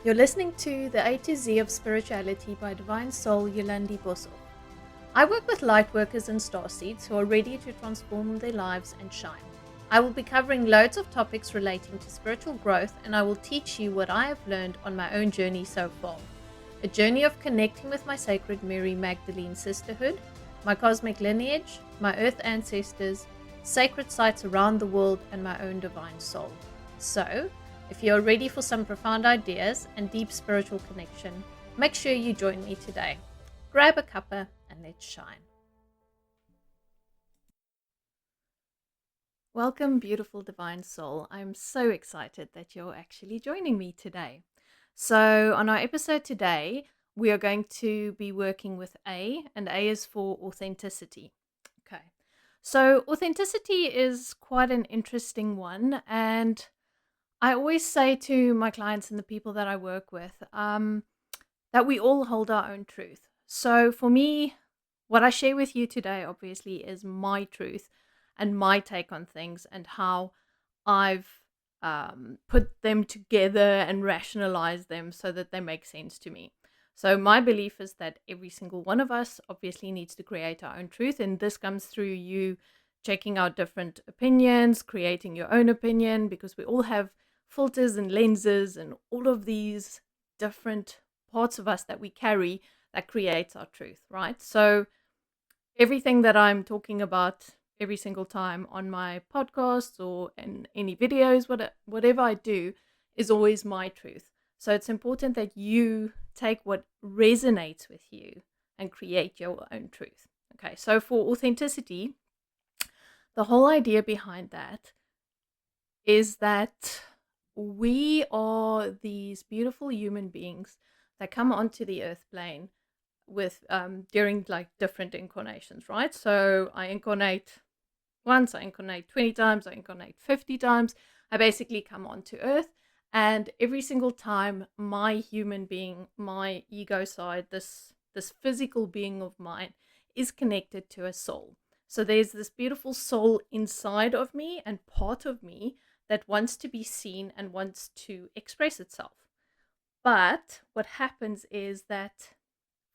You're listening to The A to Z of Spirituality by Divine Soul Yolandi Bossel. I work with light workers and starseeds who are ready to transform their lives and shine. I will be covering loads of topics relating to spiritual growth, and I will teach you what I have learned on my own journey so far. A journey of connecting with my sacred Mary Magdalene sisterhood, my cosmic lineage, my earth ancestors, sacred sites around the world, and my own divine soul. So, if you're ready for some profound ideas and deep spiritual connection, make sure you join me today. Grab a cuppa and let's shine. Welcome, beautiful divine soul. I'm so excited that you're actually joining me today. So, on our episode today, we are going to be working with A, and A is for authenticity. Okay. So, authenticity is quite an interesting one, and I always say to my clients and the people that I work with that we all hold our own truth. So for me, what I share with you today, obviously, is my truth and my take on things and how I've put them together and rationalized them so that they make sense to me. So my belief is that every single one of us obviously needs to create our own truth, and this comes through you checking out different opinions, creating your own opinion, because we all have filters and lenses and all of these different parts of us that we carry that creates our truth, right? So everything that I'm talking about every single time on my podcasts or in any videos, whatever I do, is always my truth. So it's important that you take what resonates with you and create your own truth. Okay, so for authenticity, the whole idea behind that is that we are these beautiful human beings that come onto the earth plane with during like different incarnations, right? So I incarnate once, I incarnate 20 times, I incarnate 50 times. I basically come onto earth, and every single time my human being, my ego side, this physical being of mine is connected to a soul. So there's this beautiful soul inside of me and part of me that wants to be seen and wants to express itself. But what happens is that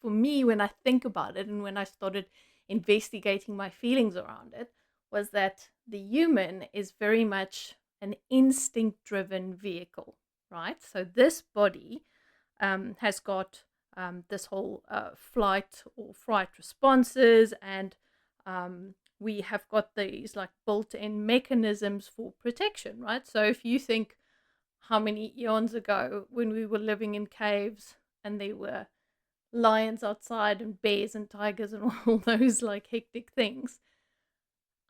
for me, when I think about it and when I started investigating my feelings around it, was that the human is very much an instinct driven vehicle, right? So this body has got this whole flight or fright responses, and we have got these like built in mechanisms for protection, right? So if you think how many eons ago when we were living in caves and there were lions outside and bears and tigers and all those like hectic things,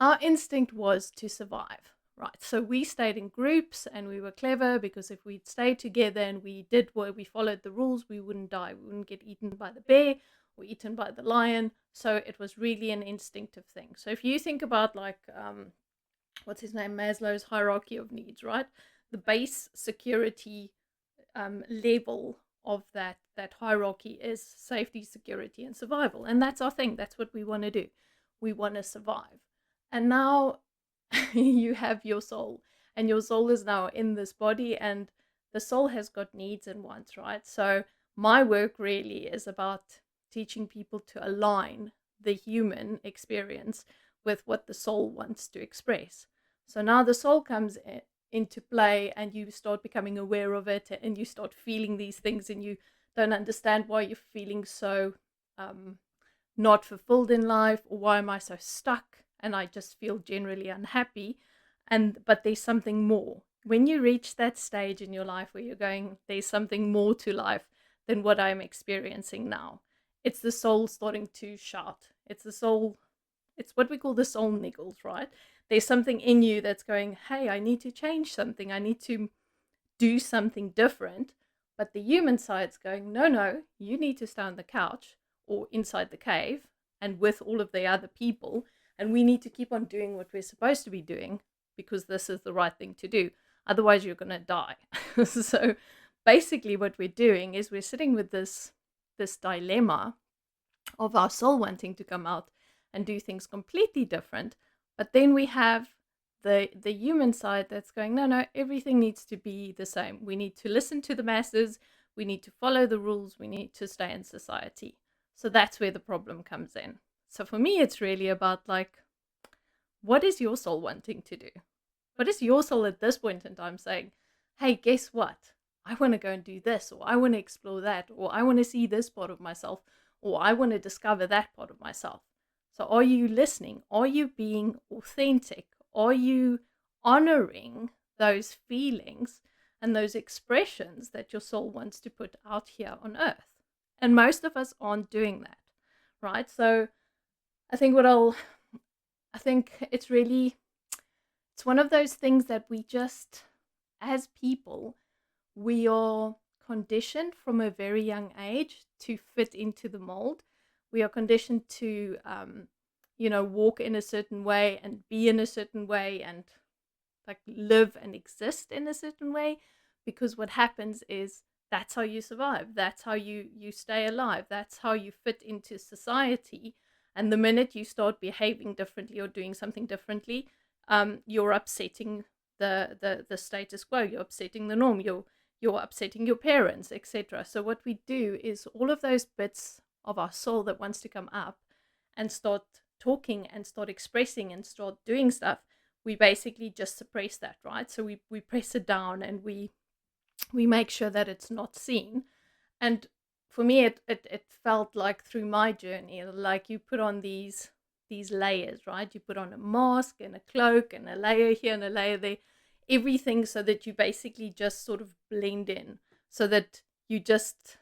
our instinct was to survive, right? So we stayed in groups and we were clever because if we'd stayed together and we did what we followed the rules, we wouldn't die. We wouldn't get eaten by the bear or eaten by the lion. So it was really an instinctive thing. So if you think about like what's his name, Maslow's hierarchy of needs, right? The base security level of that hierarchy is safety, security, and survival, and that's our thing. That's what we want to do. We want to survive. And now you have your soul, and your soul is now in this body, and the soul has got needs and wants, right? So my work really is about teaching people to align the human experience with what the soul wants to express. So now the soul comes into play, and you start becoming aware of it, and you start feeling these things, and you don't understand why you're feeling so not fulfilled in life, or why am I so stuck and I just feel generally unhappy. But there's something more. When you reach that stage in your life where you're going, there's something more to life than what I'm experiencing now, it's the soul starting to shout. It's the soul. It's what we call the soul niggles, right? There's something in you that's going, hey, I need to change something. I need to do something different. But the human side's going, no, you need to stay on the couch or inside the cave and with all of the other people. And we need to keep on doing what we're supposed to be doing because this is the right thing to do. Otherwise, you're going to die. So basically what we're doing is we're sitting with this dilemma of our soul wanting to come out and do things completely different. But then we have the human side that's going, no, everything needs to be the same. We need to listen to the masses. we need to follow the rules, we need to stay in society. So that's where the problem comes in. So for me, it's really about like, what is your soul wanting to do? What is your soul at this point in time saying, hey, guess what? I want to go and do this, or I want to explore that, or I want to see this part of myself, or I want to discover that part of myself. So are you listening? Are you being authentic? Are you honoring those feelings and those expressions that your soul wants to put out here on earth? And most of us aren't doing that, right? So I think I think it's one of those things that we just, as people, we are conditioned from a very young age to fit into the mold. We are conditioned to, walk in a certain way and be in a certain way and like live and exist in a certain way, because what happens is that's how you survive. That's how you stay alive. That's how you fit into society. And the minute you start behaving differently or doing something differently, you're upsetting the status quo. You're upsetting the norm. You're upsetting your parents, etc. So what we do is all of those bits of our soul that wants to come up and start talking and start expressing and start doing stuff, we basically just suppress that, right? So we press it down and we make sure that it's not seen. And for me, it felt like through my journey, like you put on these layers, right? You put on a mask and a cloak and a layer here and a layer there, everything, so that you basically just sort of blend in, so that you just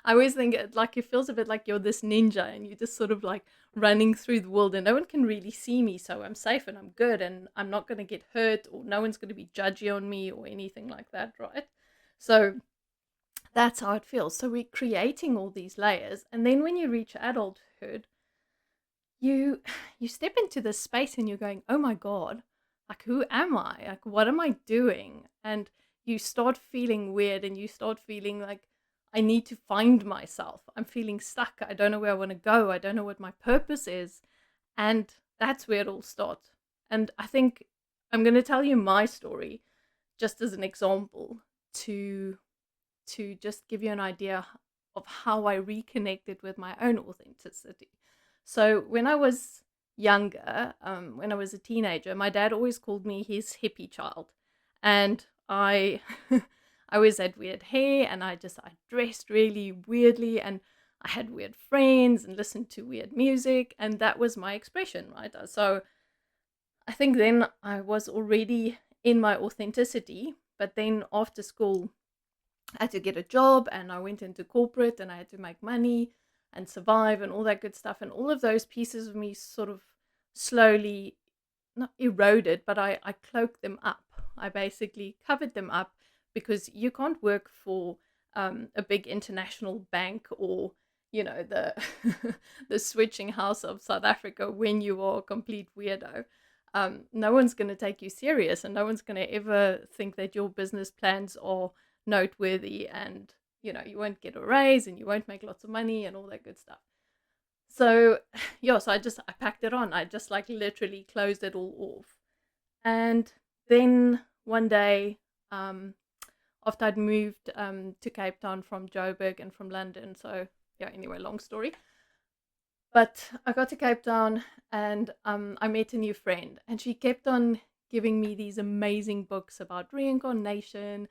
I always think it feels a bit like you're this ninja and you're just sort of like running through the world and no one can really see me, so I'm safe and I'm good and I'm not going to get hurt, or no one's going to be judgy on me or anything like that, right? So that's how it feels. So we're creating all these layers, and then when you reach adulthood, you step into this space and you're going, oh my god, like, who am I, like, what am I doing? And you start feeling weird and you start feeling like, I need to find myself, I'm feeling stuck, I don't know where I want to go, I don't know what my purpose is. And that's where it all starts. And I think I'm going to tell you my story just as an example to just give you an idea of how I reconnected with my own authenticity. So when I was younger, when I was a teenager, my dad always called me his hippie child, and I I always had weird hair, and I dressed really weirdly, and I had weird friends and listened to weird music, and that was my expression, right? So I think then I was already in my authenticity, but then after school I had to get a job and I went into corporate and I had to make money and survive and all that good stuff. And all of those pieces of me sort of slowly, not eroded, but I cloaked them up. I basically covered them up, because you can't work for a big international bank or, the the switching house of South Africa when you are a complete weirdo. No one's going to take you serious, and no one's going to ever think that your business plans are noteworthy, and you won't get a raise and you won't make lots of money and all that good stuff. So yeah, so I packed it on. I just like literally closed it all off. And then one day, after I'd moved to Cape Town from Joburg and from London, so yeah, anyway, long story. But I got to Cape Town and I met a new friend, and she kept on giving me these amazing books about reincarnation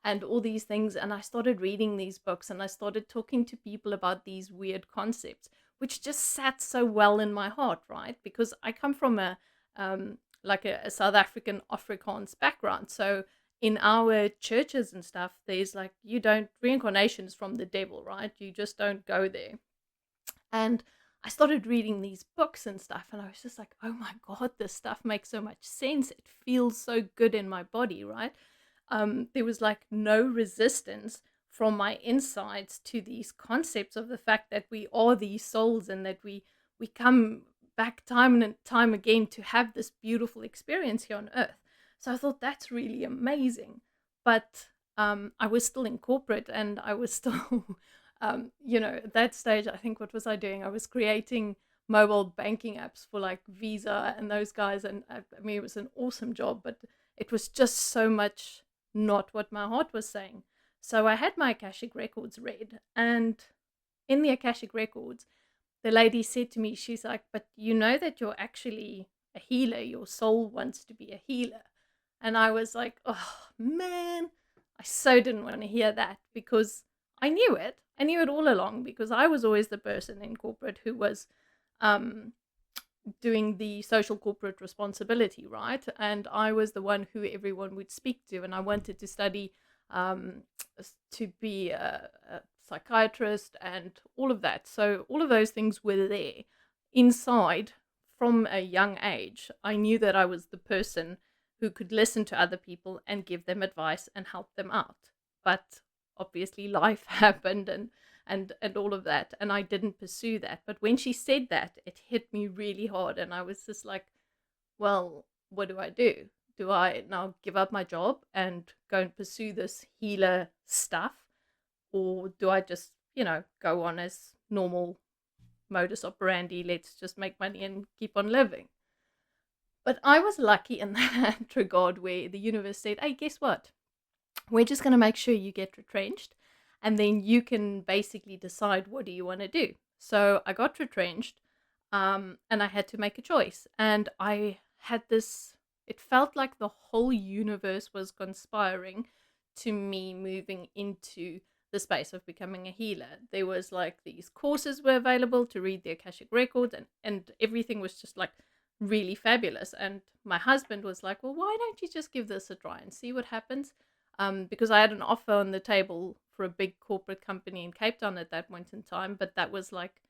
and all these things. And I started reading these books and I started talking to people about these weird concepts, which just sat so well in my heart, right? Because I come from a South African Afrikaans background. So in our churches and stuff, there's like, reincarnation is from the devil, right? You just don't go there. And I started reading these books and stuff, and I was just like, oh my God, this stuff makes so much sense. It feels so good in my body, right? There was like no resistance from my insides to these concepts of the fact that we are these souls and that we come back time and time again to have this beautiful experience here on earth. So I thought that's really amazing. But I was still in corporate, and I was still at that stage, I think, what was I doing? I was creating mobile banking apps for like Visa and those guys. And I mean, it was an awesome job, but it was just so much not what my heart was saying. So I had my Akashic records read, and in the Akashic records, the lady said to me, she's like, but you know that you're actually a healer. Your soul wants to be a healer. And I was like, oh man, I so didn't want to hear that, because I knew it. I knew it all along, because I was always the person in corporate who was um, doing the social corporate responsibility, right? And I was the one who everyone would speak to, and I wanted to study um, to be a psychiatrist and all of that. So all of those things were there inside from a young age. I knew that I was the person who could listen to other people and give them advice and help them out. But obviously life happened, and all of that, and I didn't pursue that. But when she said that, it hit me really hard, and I was just like, well, what do I do? Do I now give up my job and go and pursue this healer stuff, or do I just, go on as normal modus operandi, let's just make money and keep on living? But I was lucky in that regard, where the universe said, hey, guess what, we're just going to make sure you get retrenched, and then you can basically decide what do you want to do. So I got retrenched, and I had to make a choice. And I had this, it felt like the whole universe was conspiring to me moving into the space of becoming a healer. There was like these courses were available to read the Akashic records, and everything was just like really fabulous. And my husband was like, well, why don't you just give this a try and see what happens? Because I had an offer on the table for a big corporate company in Cape Town at that point in time, but that was like,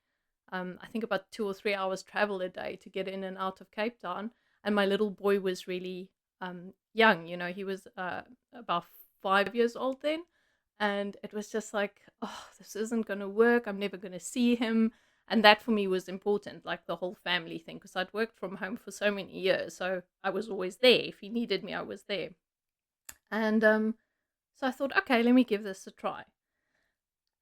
I think about 2 or 3 hours travel a day to get in and out of Cape Town. And my little boy was really young, he was about 5 years old then. And it was just like, oh, this isn't going to work. I'm never going to see him. And that for me was important, like the whole family thing, because I'd worked from home for so many years. So I was always there. If he needed me, I was there. And so I thought, okay, let me give this a try.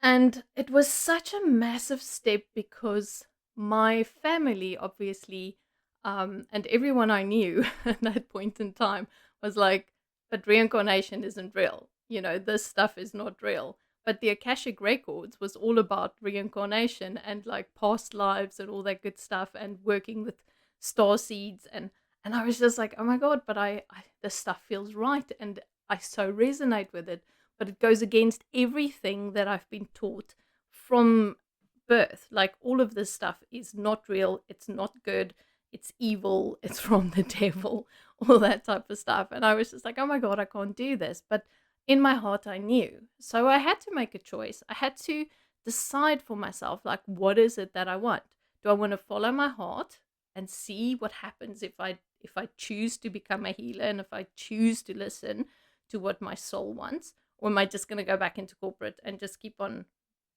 And it was such a massive step, because my family, obviously, and everyone I knew at that point in time was like, but reincarnation isn't real. This stuff is not real. But the Akashic Records was all about reincarnation and like past lives and all that good stuff, and working with star seeds. And I was just like, oh my God, but I this stuff feels right. And I so resonate with it, but it goes against everything that I've been taught from birth. Like, all of this stuff is not real. It's not good. It's evil. It's from the devil, all that type of stuff. And I was just like, oh my God, I can't do this. But in my heart, I knew. So I had to make a choice. I had to decide for myself, like, what is it that I want? Do I want to follow my heart and see what happens if I choose to become a healer, and if I choose to listen to what my soul wants? Or am I just going to go back into corporate and just keep on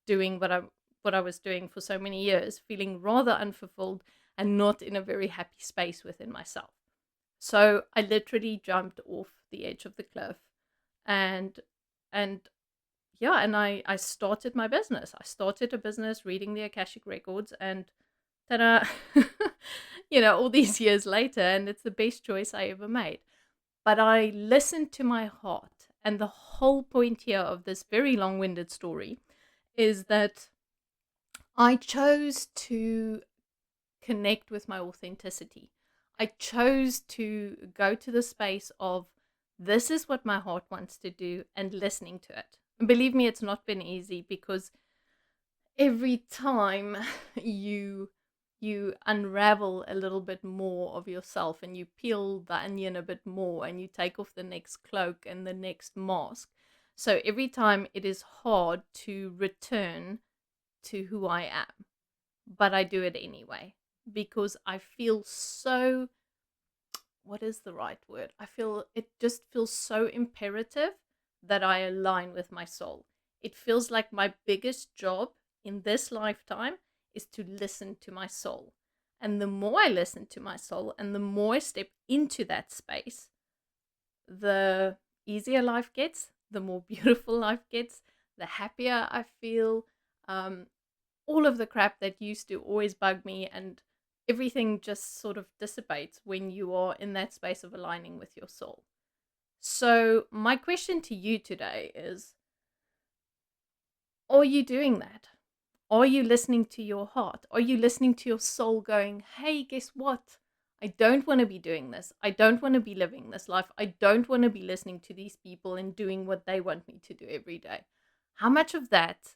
doing what I was doing for so many years, feeling rather unfulfilled and not in a very happy space within myself? So I literally jumped off the edge of the cliff, and and yeah, and I started my business. I started a business reading the Akashic records, and ta-da, all these years later, and it's the best choice I ever made. But I listened to my heart. And the whole point here of this very long-winded story is that I chose to connect with my authenticity. I chose to go to the space of, this is what my heart wants to do, and listening to it. And believe me, it's not been easy, because every time you unravel a little bit more of yourself, and you peel the onion a bit more, and you take off the next cloak and the next mask. So every time it is hard to return to who I am, but I do it anyway, because I feel so, what is the right word? It just feels so imperative that I align with my soul. It feels like my biggest job in this lifetime is to listen to my soul. And the more I listen to my soul, and the more I step into that space, the easier life gets, the more beautiful life gets, the happier I feel. All of the crap that used to always bug me, and everything just sort of dissipates when you are in that space of aligning with your soul. So my question to you today is, Are you doing that? Are you listening to your heart? Are you listening to your soul going, hey, guess what? I don't want to be doing this. I don't want to be living this life. I don't want to be listening to these people and doing what they want me to do every day. How much of that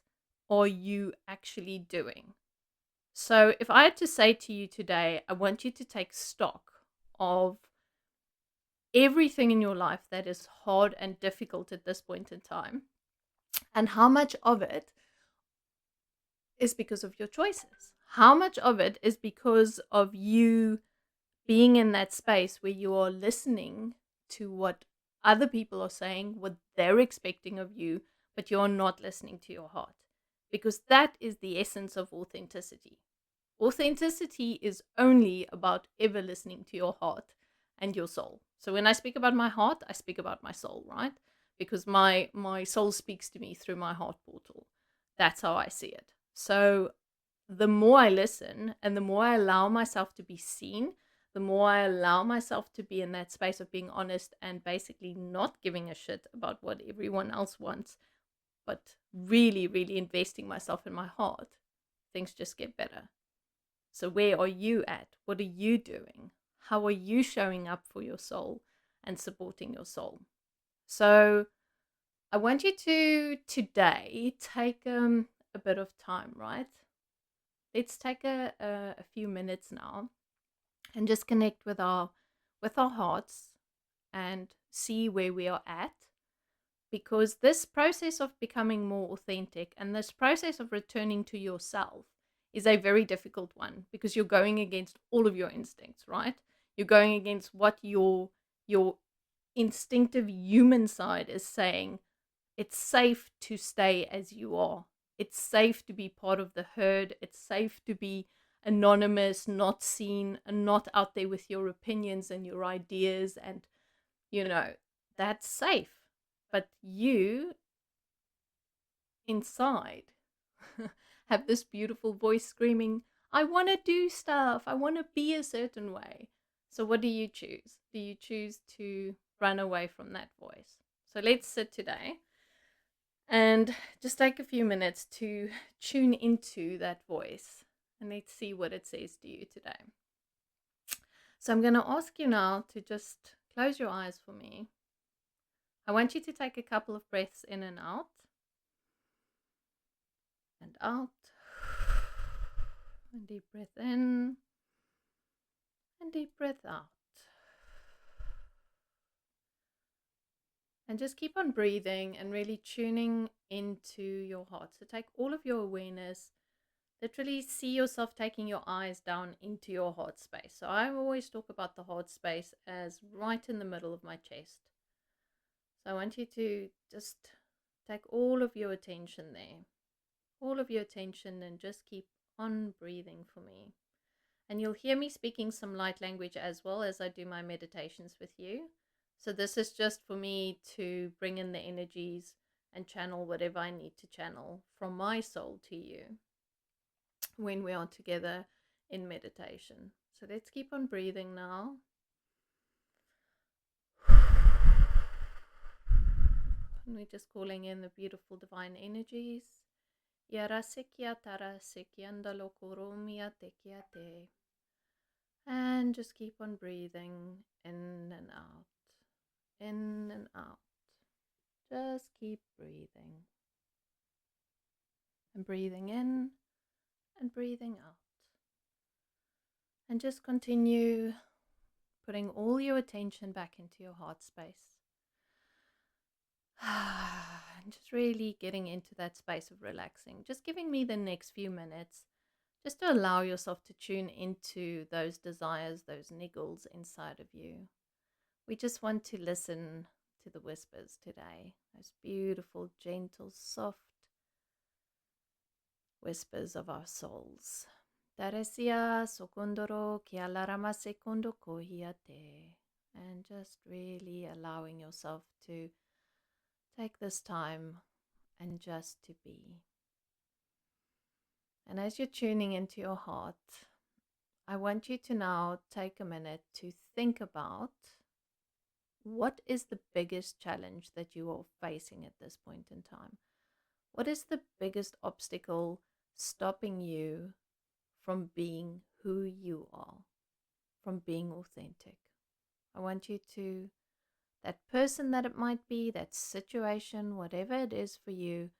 are you actually doing? So, if I had to say to you today, I want you to take stock of everything in your life that is hard and difficult at this point in time, and how much of it is because of your choices. How much of it is because of you being in that space where you are listening to what other people are saying, what they're expecting of you, but you're not listening to your heart? Because that is the essence of authenticity. Authenticity is only about ever listening to your heart and your soul. So when I speak about my heart, I speak about my soul, right? Because my soul speaks to me through my heart portal. That's how I see it. So the more I listen and the more I allow myself to be seen, the more I allow myself to be in that space of being honest and basically not giving a shit about what everyone else wants, but really, really investing myself in my heart, things just get better. So, where are you at? What are you doing? How are you showing up for your soul and supporting your soul? So, I want you to today take a bit of time, right? Let's take a few minutes now and just connect with our hearts and see where we are at, because this process of becoming more authentic and this process of returning to yourself is a very difficult one, because you're going against all of your instincts, right? You're going against what your instinctive human side is saying. It's safe to stay as you are. It's safe to be part of the herd. It's safe to be anonymous, not seen, and not out there with your opinions and your ideas. And, you know, that's safe. But you inside have this beautiful voice screaming, I want to do stuff. I want to be a certain way. So, what do you choose? Do you choose to run away from that voice? So, let's sit today and just take a few minutes to tune into that voice and let's see what it says to you today. So, I'm going to ask you now to just close your eyes for me. I want you to take a couple of breaths in and out. And out. And deep breath in. And deep breath out. And just keep on breathing and really tuning into your heart. So take all of your awareness. Literally see yourself taking your eyes down into your heart space. So I always talk about the heart space as right in the middle of my chest. So I want you to just take all of your attention there. All of your attention, and just keep on breathing for me. And you'll hear me speaking some light language as well as I do my meditations with you. So this is just for me to bring in the energies and channel whatever I need to channel from my soul to you when we are together in meditation. So let's keep on breathing now. And we're just calling in the beautiful divine energies. And just keep on breathing in and out, in and out. Just keep breathing. And breathing in and breathing out. And just continue putting all your attention back into your heart space. And just really getting into that space of relaxing. Just giving me the next few minutes just to allow yourself to tune into those desires, those niggles inside of you. We just want to listen to the whispers today, those beautiful, gentle, soft whispers of our souls. Taresia sokondoro kialarama sekondo kohiate. And just really allowing yourself to take this time and just to be. And as you're tuning into your heart, I want you to now take a minute to think about what is the biggest challenge that you are facing at this point in time. What is the biggest obstacle stopping you from being who you are, from being authentic? I want you to, that person that it might be, that situation, whatever it is for you,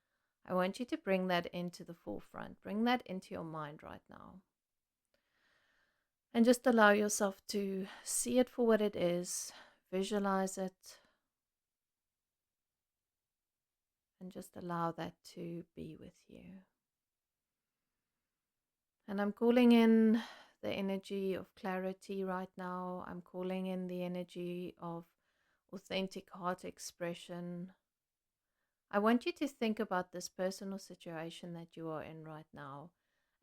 I want you to bring that into the forefront. Bring that into your mind right now. And just allow yourself to see it for what it is, visualize it, and just allow that to be with you. And I'm calling in the energy of clarity right now. I'm calling in the energy of authentic heart expression. I want you to think about this personal situation that you are in right now.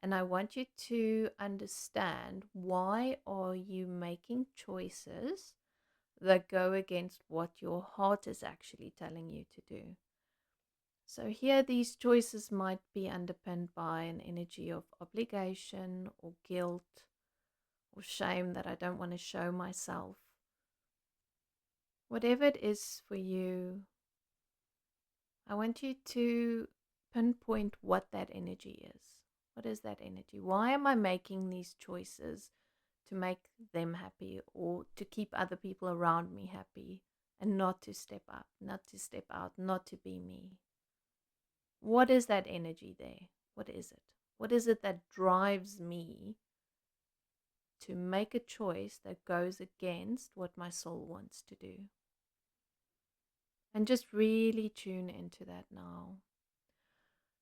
And I want you to understand, why are you making choices that go against what your heart is actually telling you to do? So here these choices might be underpinned by an energy of obligation or guilt or shame that I don't want to show myself. Whatever it is for you, I want you to pinpoint what that energy is. What is that energy? Why am I making these choices to make them happy or to keep other people around me happy and not to step up, not to step out, not to be me? What is that energy there? What is it? What is it that drives me to make a choice that goes against what my soul wants to do? And just really tune into that now.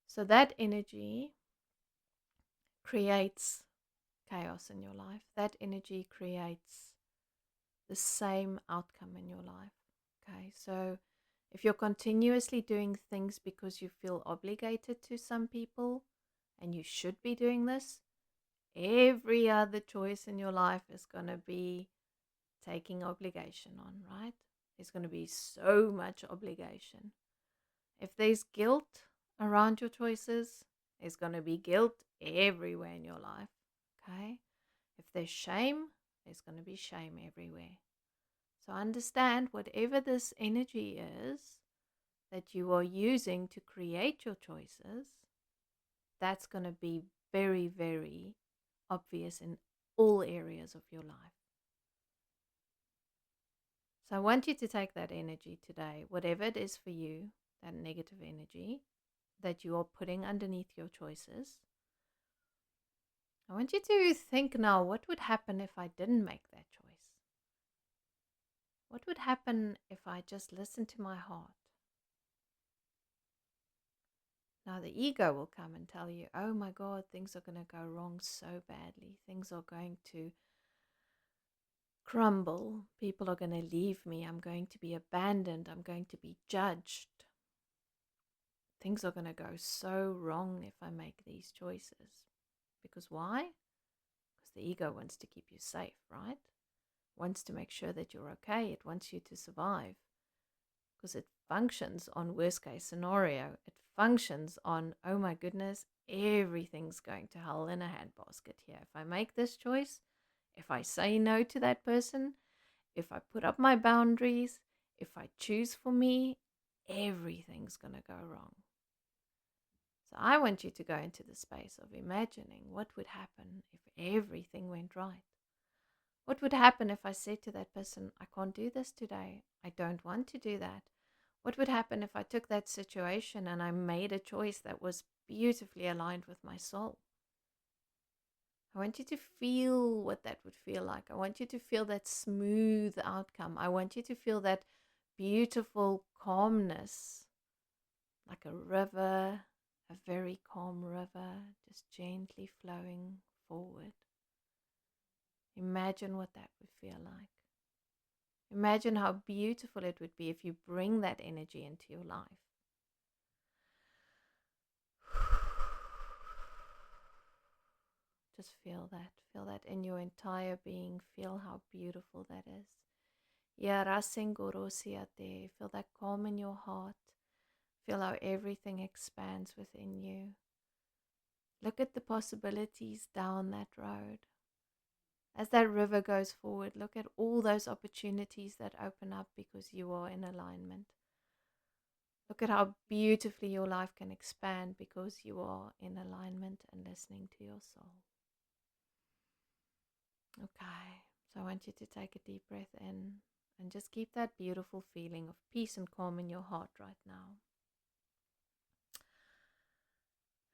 So that energy creates chaos in your life. That energy creates the same outcome in your life. Okay, so if you're continuously doing things because you feel obligated to some people, and you should be doing this, every other choice in your life is going to be taking obligation on, right? There's going to be so much obligation. If there's guilt around your choices, there's going to be guilt everywhere in your life, okay? If there's shame, there's going to be shame everywhere. So understand, whatever this energy is that you are using to create your choices, that's going to be very, very obvious in all areas of your life. So I want you to take that energy today, whatever it is for you, that negative energy that you are putting underneath your choices. I want you to think now, what would happen if I didn't make that choice? What would happen if I just listened to my heart? Now the ego will come and tell you, oh my God, things are going to go wrong so badly. Things are going to crumble. People are going to leave me. I'm going to be abandoned. I'm going to be judged. Things are going to go so wrong if I make these choices. Because why? Because the ego wants to keep you safe, right? Wants to make sure that you're okay. It wants you to survive. Because it functions on worst case scenario. It functions on, oh my goodness, everything's going to hell in a handbasket here. If I make this choice, if I say no to that person, if I put up my boundaries, if I choose for me, everything's going to go wrong. So I want you to go into the space of imagining what would happen if everything went right. What would happen if I said to that person, I can't do this today. I don't want to do that. What would happen if I took that situation and I made a choice that was beautifully aligned with my soul? I want you to feel what that would feel like. I want you to feel that smooth outcome. I want you to feel that beautiful calmness, like a river, a very calm river, just gently flowing forward. Imagine what that would feel like. Imagine how beautiful it would be if you bring that energy into your life. Just feel that in your entire being. Feel how beautiful that is. Feel that calm in your heart. Feel how everything expands within you. Look at the possibilities down that road. As that river goes forward, look at all those opportunities that open up because you are in alignment. Look at how beautifully your life can expand because you are in alignment and listening to your soul. Okay, so I want you to take a deep breath in and just keep that beautiful feeling of peace and calm in your heart right now.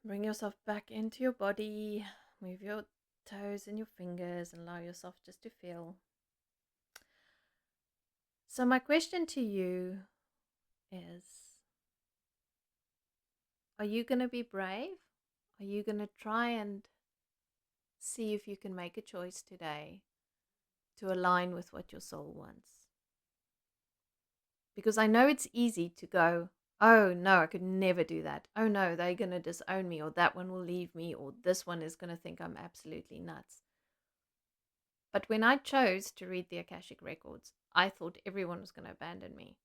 Bring yourself back into your body. Move your toes and your fingers and allow yourself just to feel. So, my question to you is, are you going to be brave? Are you going to try and see if you can make a choice today to align with what your soul wants? Because I know it's easy to go, oh no, I could never do that. Oh no, they're going to disown me, or that one will leave me, or this one is going to think I'm absolutely nuts. But when I chose to read the Akashic Records, I thought everyone was going to abandon me.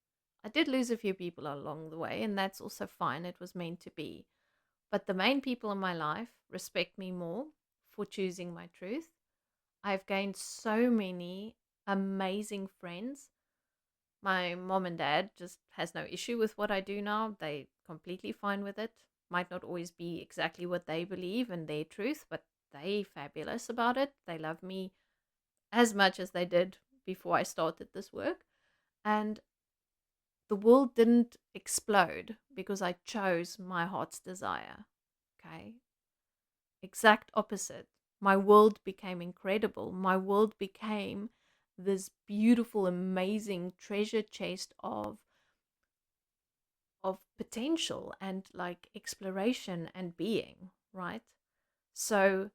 I did lose a few people along the way, and that's also fine. It was meant to be. But the main people in my life respect me more for choosing my truth. I've gained so many amazing friends. My mom and dad just has no issue with what I do now. They completely fine with it. Might not always be exactly what they believe and their truth, but they fabulous about it. They love me as much as they did before I started this work. And the world didn't explode because I chose my heart's desire. Okay. Exact opposite. My world became incredible. My world became this beautiful, amazing treasure chest of potential and like exploration and being, right? So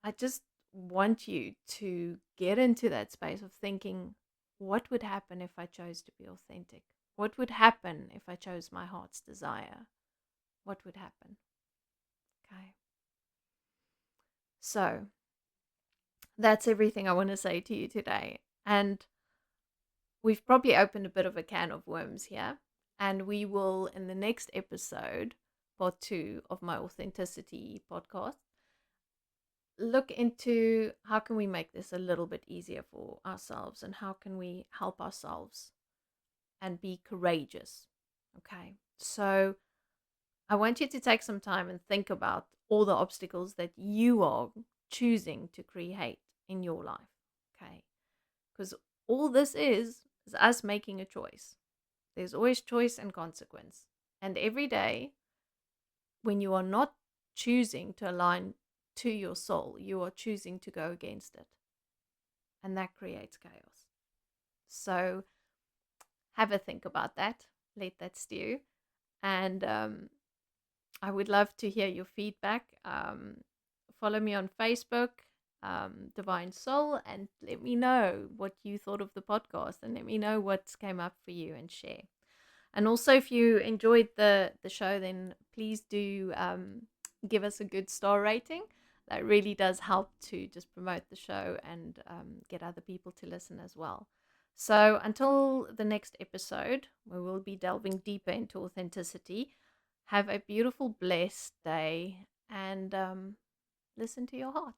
I just want you to get into that space of thinking, what would happen if I chose to be authentic? What would happen if I chose my heart's desire? What would happen? Okay. So that's everything I want to say to you today. And we've probably opened a bit of a can of worms here. And we will, in the next episode, part 2 of my authenticity podcast, look into how can we make this a little bit easier for ourselves and how can we help ourselves and be courageous. Okay. So I want you to take some time and think about all the obstacles that you are choosing to create in your life. Okay. Because all this is us making a choice. There's always choice and consequence. And every day, when you are not choosing to align to your soul, you are choosing to go against it. And that creates chaos. So have a think about that. Let that stew. And I would love to hear your feedback. Follow me on Facebook, Divine Soul, and let me know what you thought of the podcast and let me know what came up for you and share. And also, if you enjoyed the show, then please do give us a good star rating. That really does help to just promote the show and get other people to listen as well. So until the next episode, we will be delving deeper into authenticity. Have a beautiful, blessed day and listen to your heart.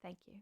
Thank you.